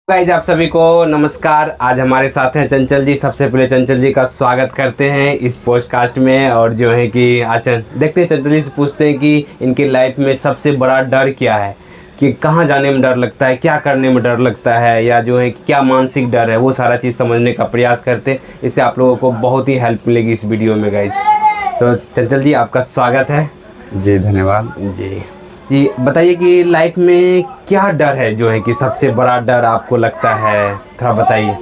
Guys आप सभी को नमस्कार। आज हमारे साथ हैं चंचल जी। सबसे पहले चंचल जी का स्वागत करते हैं इस पॉडकास्ट में। और जो है कि आज देखते हैं, चंचल जी से पूछते हैं कि इनकी लाइफ में सबसे बड़ा डर क्या है, कि कहाँ जाने में डर लगता है, क्या करने में डर लगता है, या जो है क्या मानसिक डर है, वो सारा चीज़ समझने का प्रयास करते हैं। इससे आप लोगों को बहुत ही हेल्प मिलेगी इस वीडियो में गाइज। तो चंचल जी आपका स्वागत है। जी धन्यवाद। जी जी, बताइए कि लाइफ में क्या डर है, जो है कि सबसे बड़ा डर आपको लगता है, थोड़ा बताइए।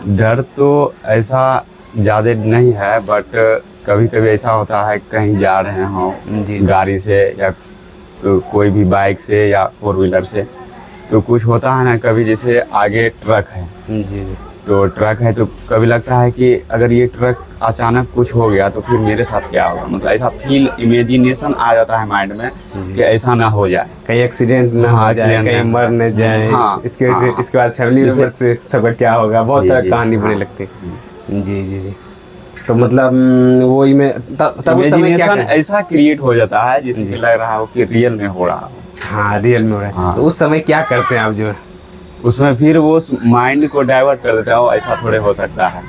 डर तो ऐसा ज़्यादा नहीं है, बट कभी कभी ऐसा होता है कहीं जा रहे हों जी गाड़ी से या कोई भी बाइक से या फोर व्हीलर से, तो कुछ होता है ना, कभी जैसे आगे ट्रक है जी जी तो ट्रक है तो कभी लगता है कि अगर ये ट्रक अचानक कुछ हो गया तो फिर मेरे साथ क्या होगा। मतलब ऐसा फील, इमेजिनेशन आ जाता है माइंड में कि ऐसा ना हो जाए, कहीं एक्सीडेंट ना हो जाए, कहीं मर न जाए। हाँ, इसके वजह से इसके बाद फैमिली मेम्बर से सबका क्या होगा, बहुत जी, जी, कहानी बुरी हाँ। लगती है। जी जी जी, तो मतलब वो तब उस समय क्या इमेजिनेशन ऐसा क्रिएट हो जाता है जिससे लग रहा हो कि रियल में हो रहा हो। हाँ, रियल में हो रहा है। हाँ। तो उस समय क्या करते हैं आप जो है? उसमें फिर वो माइंड को डाइवर्ट कर देता है, ऐसा थोड़े हो सकता है,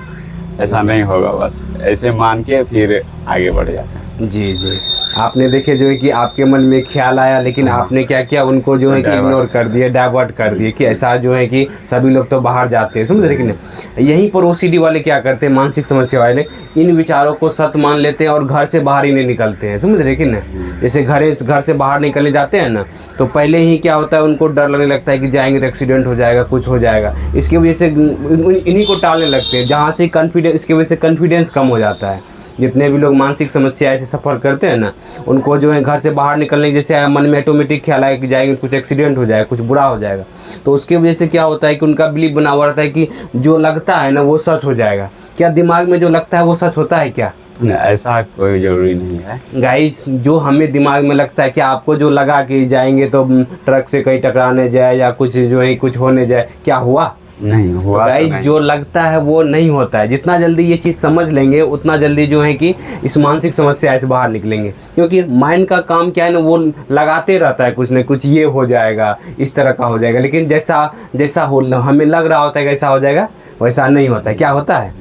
ऐसा नहीं होगा, बस ऐसे मान के फिर आगे बढ़ जाते हैं। जी जी, आपने देखे जो है कि आपके मन में ख्याल आया, लेकिन हाँ। आपने क्या किया, उनको जो है कि इग्नोर कर दिया, डाइवर्ट कर दिया, कि ऐसा जो है कि सभी लोग तो बाहर जाते हैं, समझ रहे कि नहीं। यहीं पर ओसीडी वाले क्या करते हैं, मानसिक समस्या वाले इन विचारों को सत्य मान लेते हैं और घर से बाहर ही नहीं निकलते हैं, समझ रहे कि नहीं। जैसे घर से बाहर निकलने जाते हैं ना, तो पहले ही क्या होता है, उनको डर लगने लगता है कि जाएंगे तो एक्सीडेंट हो जाएगा, कुछ हो जाएगा। इसकी वजह से इन्हीं को टालने लगते हैं, जहाँ से कॉन्फिडेंस, इसकी वजह से कॉन्फिडेंस कम हो जाता है। जितने भी लोग मानसिक समस्या से सफ़र करते हैं ना, उनको जो है घर से बाहर निकलने जैसे मन में ऑटोमेटिक ख्याल आए कि जाएंगे कुछ एक्सीडेंट हो जाएगा, कुछ बुरा हो जाएगा। तो उसकी वजह से क्या होता है कि उनका बिलीव बना हुआ रहता है कि जो लगता है ना वो सच हो जाएगा। क्या दिमाग में जो लगता है वो सच होता है क्या? ऐसा कोई जरूरी नहीं है गाइस, जो हमें दिमाग में लगता है, क्या आपको जो लगा कि जाएंगे तो ट्रक से कहीं टकराने जाए या कुछ जो है कुछ होने जाए, क्या हुआ? नहीं हुआ। तो गाइस, जो लगता है वो नहीं होता है। जितना जल्दी ये चीज़ समझ लेंगे उतना जल्दी जो है कि इस मानसिक समस्या से बाहर निकलेंगे। क्योंकि माइंड का काम क्या है ना, वो लगाते रहता है कुछ न कुछ, ये हो जाएगा, इस तरह का हो जाएगा, लेकिन जैसा हो हमें लग रहा होता है कि ऐसा हो जाएगा, वैसा नहीं होता है। क्या होता है?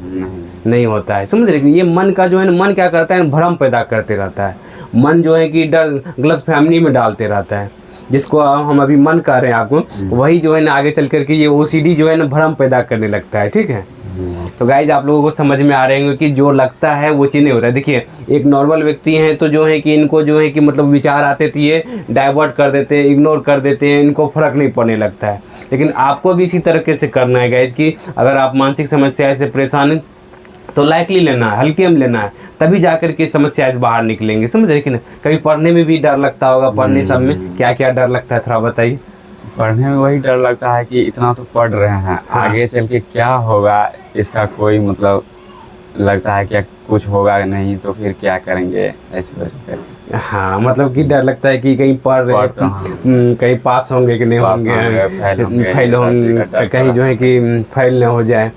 नहीं होता है, समझ रहे। ये मन का जो है ना, मन क्या करता है, भ्रम पैदा करते रहता है। मन जो है कि डर, गलत फहमी में डालते रहता है, जिसको हम अभी मन कर रहे हैं आपको, वही जो है ना आगे चल करके ये ओसीडी जो है ना भ्रम पैदा करने लगता है। ठीक है, तो गाइज आप लोगों को समझ में आ रहे होंगे कि जो लगता है वो चीज़ नहीं होता है। देखिए, एक नॉर्मल व्यक्ति हैं तो जो है कि इनको जो है कि मतलब विचार आते तो ये डाइवर्ट कर देते हैं, इग्नोर कर देते हैं, इनको फ़र्क नहीं पड़ने लगता है। लेकिन आपको भी इसी तरीके से करना है गाइज, कि अगर आप मानसिक समस्या से परेशान हैं तो लाइटली लेना है, हल्के में लेना है, तभी जाकर के समस्या से बाहर निकलेंगे, समझ रहे कि ना। कभी पढ़ने में भी डर लगता होगा, पढ़ने सब में क्या क्या डर लगता है, थोड़ा बताइए। पढ़ने में वही डर लगता है कि इतना तो पढ़ रहे हैं, हाँ। आगे चल के क्या होगा इसका कोई मतलब, लगता है क्या कुछ होगा नहीं तो फिर क्या करेंगे, ऐसे वैसे। हाँ, मतलब कि डर लगता है कि कहीं पढ़ रहे हैं, कहीं पास होंगे कि नहीं होंगे, फेल होंगे, कहीं जो है कि फेल न हो जाए।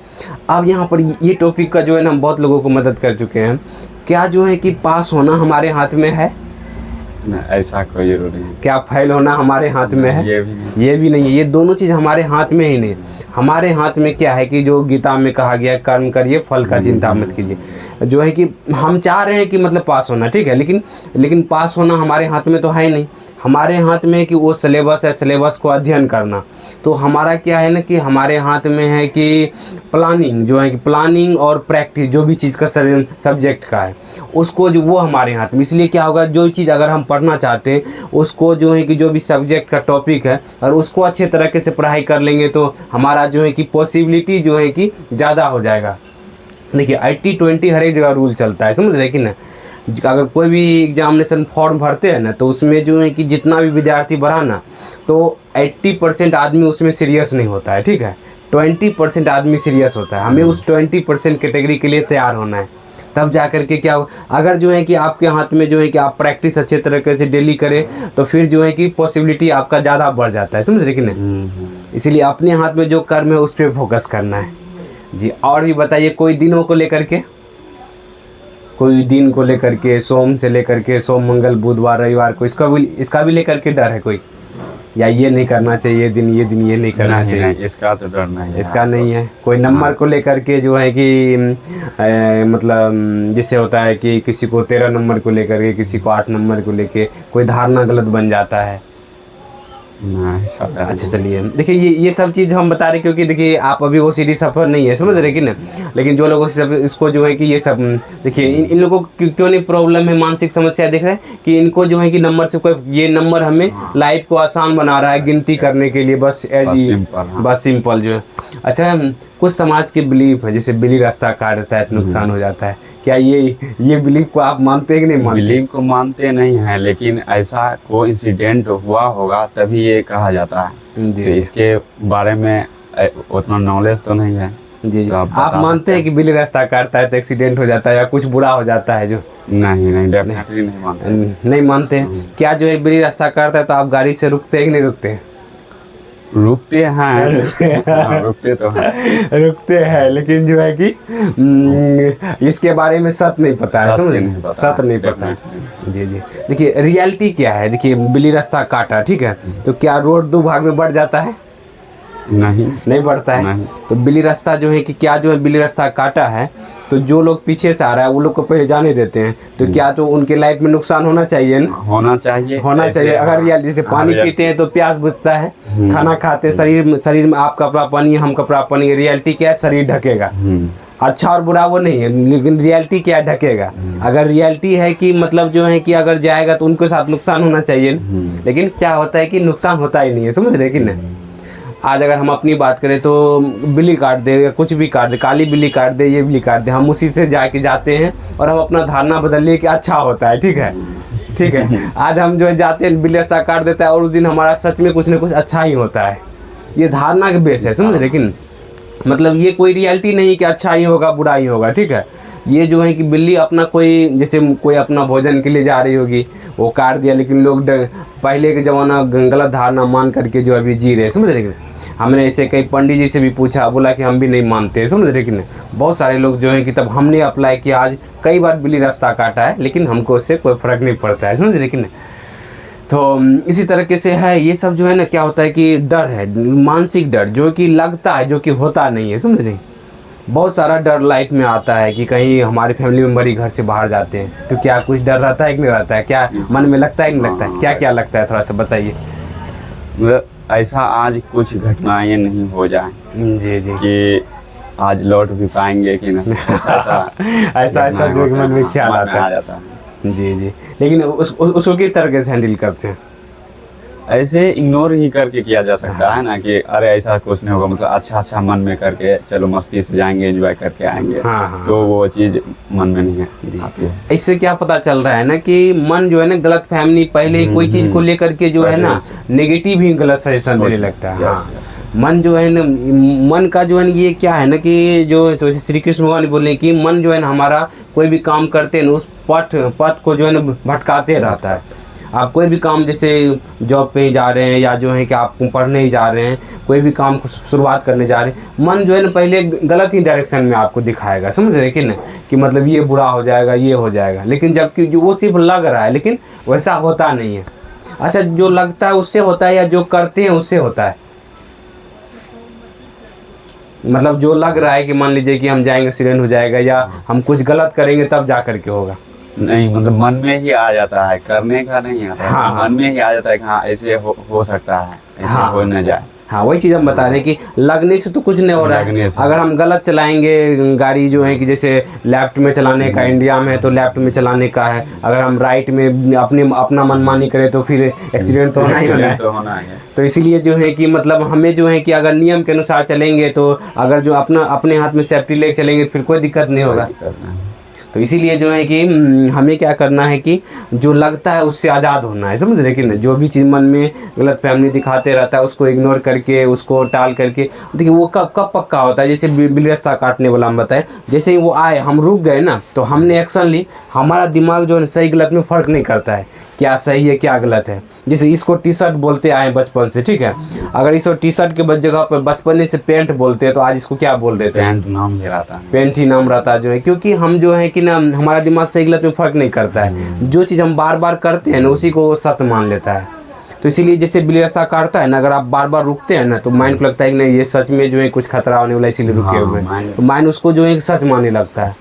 अब यहाँ पर ये टॉपिक का जो है ना, हम बहुत लोगों को मदद कर चुके हैं। क्या जो है कि पास होना हमारे हाथ में है? ऐसा कोई जरूरी नहीं। क्या फेल होना हमारे हाथ में है? ये भी नहीं है। ये दोनों चीज़ हमारे हाथ में ही नहीं। हमारे हाथ में क्या है कि जो गीता में कहा गया, कर्म करिए फल का चिंता मत कीजिए। जो है कि हम चाह रहे हैं कि मतलब पास होना, ठीक है, लेकिन पास होना हमारे हाथ में तो है ही नहीं। हमारे हाथ में है कि वो सिलेबस है, सिलेबस को अध्ययन करना। तो हमारा क्या है ना कि हमारे हाथ में है कि प्लानिंग, जो है कि प्लानिंग और प्रैक्टिस, जो भी चीज़ का सब्जेक्ट का है उसको, जो वो हमारे हाथ में। इसलिए क्या होगा, जो चीज़ अगर हम पढ़ना चाहते हैं उसको, जो है कि जो भी सब्जेक्ट का टॉपिक है, और उसको अच्छे तरीके से पढ़ाई कर लेंगे तो हमारा जो है कि पॉसिबिलिटी जो है कि ज़्यादा हो जाएगा। देखिए 80-20 हर एक जगह रूल चलता है, समझ रहे कि ना। अगर कोई भी एग्जामिनेशन फॉर्म भरते हैं ना, तो उसमें जो है कि जितना भी विद्यार्थी भरा ना, तो 80% आदमी उसमें सीरियस नहीं होता है, ठीक है। 20% आदमी सीरियस होता है। हमें उस 20% कैटेगरी के लिए तैयार होना है, तब जा कर के क्या हो। अगर जो है कि आपके हाथ में जो है कि आप प्रैक्टिस अच्छे तरीके से डेली करें, तो फिर जो है कि पॉसिबिलिटी आपका ज़्यादा बढ़ जाता है, समझ रहे कि नहीं। इसीलिए अपने हाथ में जो कर्म है उस पर फोकस करना है जी। और भी बताइए, कोई दिनों को लेकर के, कोई दिन को लेकर के, सोम से लेकर के सोम, मंगल, बुधवार, रविवार को, इसका भी लेकर के डर है कोई? या ये नहीं करना चाहिए, ये दिन ये नहीं करना चाहिए? नहीं, इसका तो डर नहीं है। इसका नहीं है। कोई नंबर को लेकर के जो है कि मतलब जैसे होता है कि किसी को 13 नंबर को लेकर के, किसी को 8 नंबर को लेके कोई धारणा गलत बन जाता है। नहीं, सब डर अच्छा चलिए, देखिए ये सब चीज़ हम बता रहे क्योंकि देखिए आप अभी वो सीढ़ी सफ़र नहीं है, समझ रहे कि ना। लेकिन जो लोगों से इसको जो है कि ये सब देखिए इन लोगों को क्यों नहीं प्रॉब्लम है, मानसिक समस्या देख रहे हैं कि इनको जो है कि नंबर से कोई, ये नंबर हमें लाइफ को आसान बना रहा है गिनती करने के लिए, बस बस सिंपल जो है। अच्छा, कुछ समाज के बिलीफ है, जैसे बिल्ली रास्ता काट देता है तो नुकसान हो जाता है, क्या ये बिलीफ को आप मानते हैं कि नहीं मानते? बिलीव को मानते नहीं हैं, लेकिन ऐसा कोई इंसिडेंट हुआ होगा तभी ये कहा जाता है। तो इसके बारे में उतना नॉलेज तो नहीं है। जी तो आप मानते हैं कि बिल्ली रास्ता काटता है तो एक्सीडेंट हो जाता है या कुछ बुरा हो जाता है? जो नहीं, डेफिनेटली नहीं मानते। नहीं मानते हैं। क्या जो है बिल्ली रास्ता काटता है तो आप गाड़ी से रुकते हैं कि नहीं रुकते हैं? रुकते हैं। हाँ, रुकते तो हैं। रुकते हैं, लेकिन जो है कि इसके बारे में सत्य नहीं पता है, समझ सत्य नहीं पता। जी देखिए रियलिटी क्या है, देखिए बिल्ली रास्ता काटा, ठीक है, तो क्या रोड 2 भाग में बढ़ जाता है? नहीं बढ़ता है। नहीं। तो बिल्ली रास्ता जो है कि क्या जो है बिल्ली रास्ता काटा है तो जो लोग पीछे से आ रहा है वो लोग को पहले जाने देते हैं, तो क्या तो उनके लाइफ में नुकसान होना चाहिए ना? होना चाहिए। अगर रियल जैसे पानी पीते हैं तो प्यास बुझता है, खाना खाते शरीर में आप कपड़ा पानी हम कपड़ा पानी, रियलिटी क्या है, शरीर ढकेगा। अच्छा और बुरा वो नहीं है, लेकिन रियलिटी क्या ढकेगा। अगर रियलिटी है कि मतलब जो है कि अगर जाएगा तो उनके साथ नुकसान होना चाहिए, लेकिन क्या होता है कि नुकसान होता ही नहीं है, समझ रहे कि नहीं। आज अगर हम अपनी बात करें तो बिल्ली काट दे या कुछ भी काट दे, काली बिल्ली काट दे, ये बिल्ली काट दे, हम उसी से जाते हैं और हम अपना धारणा बदल लिए कि अच्छा होता है, ठीक है। आज हम जो है जाते हैं, बिल्ली रास्ता काट देता है और उस दिन हमारा सच में कुछ ना कुछ अच्छा ही होता है। ये धारणा के बेस है, समझ, लेकिन मतलब ये कोई रियलिटी नहीं कि अच्छा ही होगा बुरा ही होगा, ठीक है। ये जो है कि बिल्ली अपना कोई, जैसे कोई अपना भोजन के लिए जा रही होगी, वो काट दिया, लेकिन लोग पहले के ज़माना गलत धारणा मान करके जो अभी जी रहे, समझ रहे। हमने ऐसे कई पंडित जी से भी पूछा, बोला कि हम भी नहीं मानते, समझ रहे कि नहीं। बहुत सारे लोग जो हैं कि तब हमने अप्लाई किया, आज कई बार बिल्ली रास्ता काटा है, लेकिन हमको उससे कोई फ़र्क नहीं पड़ता है, समझ रहे कि नहीं। तो इसी तरीके से है ये सब जो है ना, क्या होता है कि डर है, मानसिक डर, जो कि लगता है, जो कि होता नहीं है, समझ रहे। बहुत सारा डर लाइफ में आता है कि कहीं हमारे फैमिली मेम्बर ही घर से बाहर जाते हैं तो क्या कुछ डर रहता है कि नहीं रहता है, क्या मन में लगता है कि नहीं लगता है, क्या क्या लगता है, थोड़ा सा बताइए। ऐसा आज कुछ घटनाएं नहीं हो जाए जी कि आज लौट भी पाएंगे कि नहीं, ऐसा जो मन में ख्याल आता जाता है। जी लेकिन उसको किस तरीके से हैंडल करते हैं? ऐसे इग्नोर ही करके किया जा सकता है ना, कि अरे ऐसा कुछ नहीं होगा, मतलब अच्छा मन में करके चलो मस्ती से जाएंगे, एंजॉय करके आएंगे। हाँ। तो वो चीज़ मन में नहीं है। इससे क्या पता चल रहा है ना कि मन जो है ना गलत फहमी, पहले कोई चीज़ को लेकर के जो है ना नेगेटिव ही गलत सजेशन देने लगता है। मन जो है ना, मन का जो है ना ये क्या है ना कि जो श्री कृष्ण भगवान बोले कि मन जो है ना हमारा कोई भी काम करते हैं ना उस पथ को जो है ना भटकाते रहता है। आप कोई भी काम, जैसे जॉब पे ही जा रहे हैं या जो है कि आप पढ़ने ही जा रहे हैं, कोई भी काम को शुरुआत करने जा रहे हैं, मन जो है ना पहले गलत ही डायरेक्शन में आपको दिखाएगा, समझ रहे कि नहीं, कि मतलब ये बुरा हो जाएगा, ये हो जाएगा, लेकिन जबकि जो वो सिर्फ लग रहा है, लेकिन वैसा होता नहीं है। अच्छा, जो लगता है उससे होता है या जो करते हैं उससे होता है? मतलब जो लग रहा है कि मान लीजिए कि हम जाएंगे एक्सीडेंट हो जाएगा या हम कुछ गलत करेंगे तब जा करके होगा, नहीं, मतलब मन में ही आ जाता है, करने का नहीं आता। हाँ, मन में ही आ जाता है कि हाँ ऐसे हो सकता है, ऐसे हो न जाए। हाँ, वही चीज़ हम बता रहे हैं कि लगने से तो कुछ नहीं हो रहा है। अगर हम गलत चलाएंगे गाड़ी जो है कि जैसे लेफ्ट में चलाने का इंडिया में है तो लेफ्ट में चलाने का है, अगर हम राइट में अपना मनमानी करें तो फिर एक्सीडेंट तो होना ही होना है। तो इसीलिए जो है कि मतलब हमें जो है कि अगर नियम के अनुसार चलेंगे तो अगर जो अपने हाथ में सेफ्टी लेके चलेंगे फिर कोई दिक्कत नहीं होगा। तो इसीलिए जो है कि हमें क्या करना है कि जो लगता है उससे आज़ाद होना है, समझ रहे कि नहीं। जो भी चीज़ मन में गलत फहमी दिखाते रहता है उसको इग्नोर करके, उसको टाल करके, देखिए वो कब पक्का होता है। जैसे बिल्ली रास्ता काटने वाला हम बताए, जैसे ही वो आए हम रुक गए ना तो हमने एक्शन ली, हमारा दिमाग जो है सही गलत में फ़र्क नहीं करता है, क्या सही है क्या गलत है। जैसे इसको टी शर्ट बोलते आए बचपन से, ठीक है, अगर इसको टी शर्ट के जगह पर बचपन से पेंट बोलते हैं तो आज इसको क्या बोल देते हैं? पेंट ही नाम रहता है जो है, क्योंकि हम जो है कि ना हमारा दिमाग सही गलत में फ़र्क नहीं करता है। जो चीज़ हम बार बार करते हैं ना उसी को सत्य मान लेता है। तो इसीलिए जैसे बिल्ली रास्ता काटता है ना, अगर आप बार बार रुकते हैं ना तो माइंड को लगता है कि नहीं ये सच में जो है कुछ खतरा होने वाला है, इसीलिए रुके हुए हैं। तो माइंड उसको जो है सच मानने लगता है।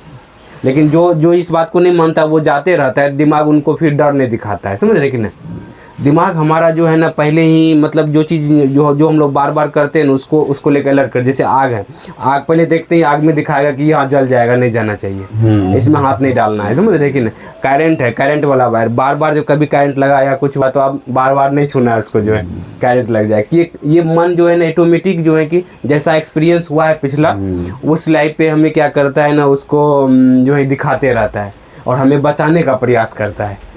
लेकिन जो इस बात को नहीं मानता वो जाते रहता है, दिमाग उनको फिर डर नहीं दिखाता है, समझ रहे कि नहीं। दिमाग हमारा जो है ना पहले ही मतलब जो चीज़ जो हम लोग बार बार करते हैं ना उसको लेकर अलर्ट कर। जैसे आग है, आग पहले देखते ही आग में दिखाएगा कि यहाँ जल जाएगा, नहीं जाना चाहिए, इसमें हाथ नहीं डालना है, समझ रहे कि नहीं। करंट है, करंट वाला वायर, बार बार जब कभी करंट लगा या कुछ हुआ तो आप बार बार नहीं छूना है उसको, जो है करंट लग जाए। कि ये मन जो है ना ऑटोमेटिक जो है कि जैसा एक्सपीरियंस हुआ है पिछला, उस लाइफ पे हमें क्या करता है ना उसको जो है दिखाते रहता है और हमें बचाने का प्रयास करता है।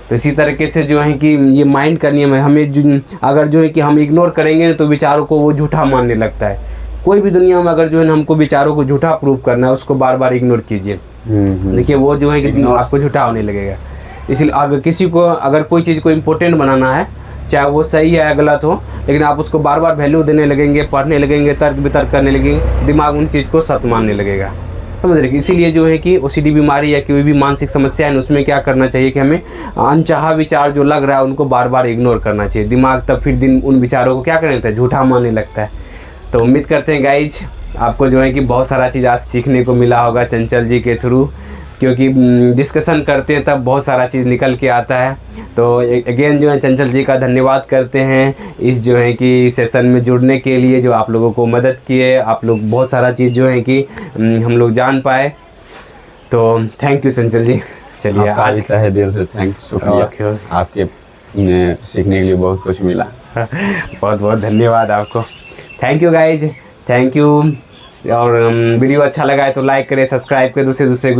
तो इसी तरीके से जो है कि ये माइंड का नियम है। हमें अगर जो है कि हम इग्नोर करेंगे तो विचारों को वो झूठा मानने लगता है। कोई भी दुनिया में अगर जो है ना हमको विचारों को झूठा प्रूव करना है, उसको बार बार इग्नोर कीजिए। देखिए वो जो है कि आपको झूठा होने लगेगा। इसलिए अगर किसी को अगर कोई चीज़ को इम्पोर्टेंट बनाना है, चाहे वो सही है या गलत हो, लेकिन आप उसको बार बार वैल्यू देने लगेंगे, पढ़ने लगेंगे, तर्क वितर्क करने लगेंगे, दिमाग उन चीज़ को सत्य मानने लगेगा, समझ रहे। इसीलिए जो है कि ओसीडी बीमारी या कोई भी मानसिक समस्या है उसमें क्या करना चाहिए कि हमें अनचाहा विचार जो लग रहा है उनको बार बार इग्नोर करना चाहिए। दिमाग तब फिर उन विचारों को क्या करने लगता है, झूठा मानने लगता है। तो उम्मीद करते हैं गाइज आपको जो है कि बहुत सारा चीज़ आज सीखने को मिला होगा चंचल जी के थ्रू, क्योंकि डिस्कशन करते हैं तब बहुत सारा चीज़ निकल के आता है। तो अगेन जो है चंचल जी का धन्यवाद करते हैं इस जो है कि सेशन में जुड़ने के लिए, जो आप लोगों को मदद किए, आप लोग बहुत सारा चीज़ जो है कि हम लोग जान पाए। तो थैंक यू चंचल जी। चलिए आज तहे दिल से थैंक, शुक्रिया, आपके सीखने के लिए बहुत कुछ मिला। बहुत बहुत धन्यवाद आपको। Thank you guys, thank you. और वीडियो अच्छा लगा है तो लाइक करें, सब्सक्राइब करें, दूसरे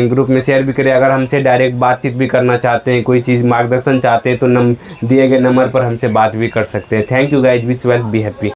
ग्रुप में शेयर भी करें। अगर हमसे डायरेक्ट बातचीत भी करना चाहते हैं, कोई चीज़ मार्गदर्शन चाहते हैं तो दिए गए नंबर पर हमसे बात भी कर सकते हैं। Thank you guys, wish well, be happy.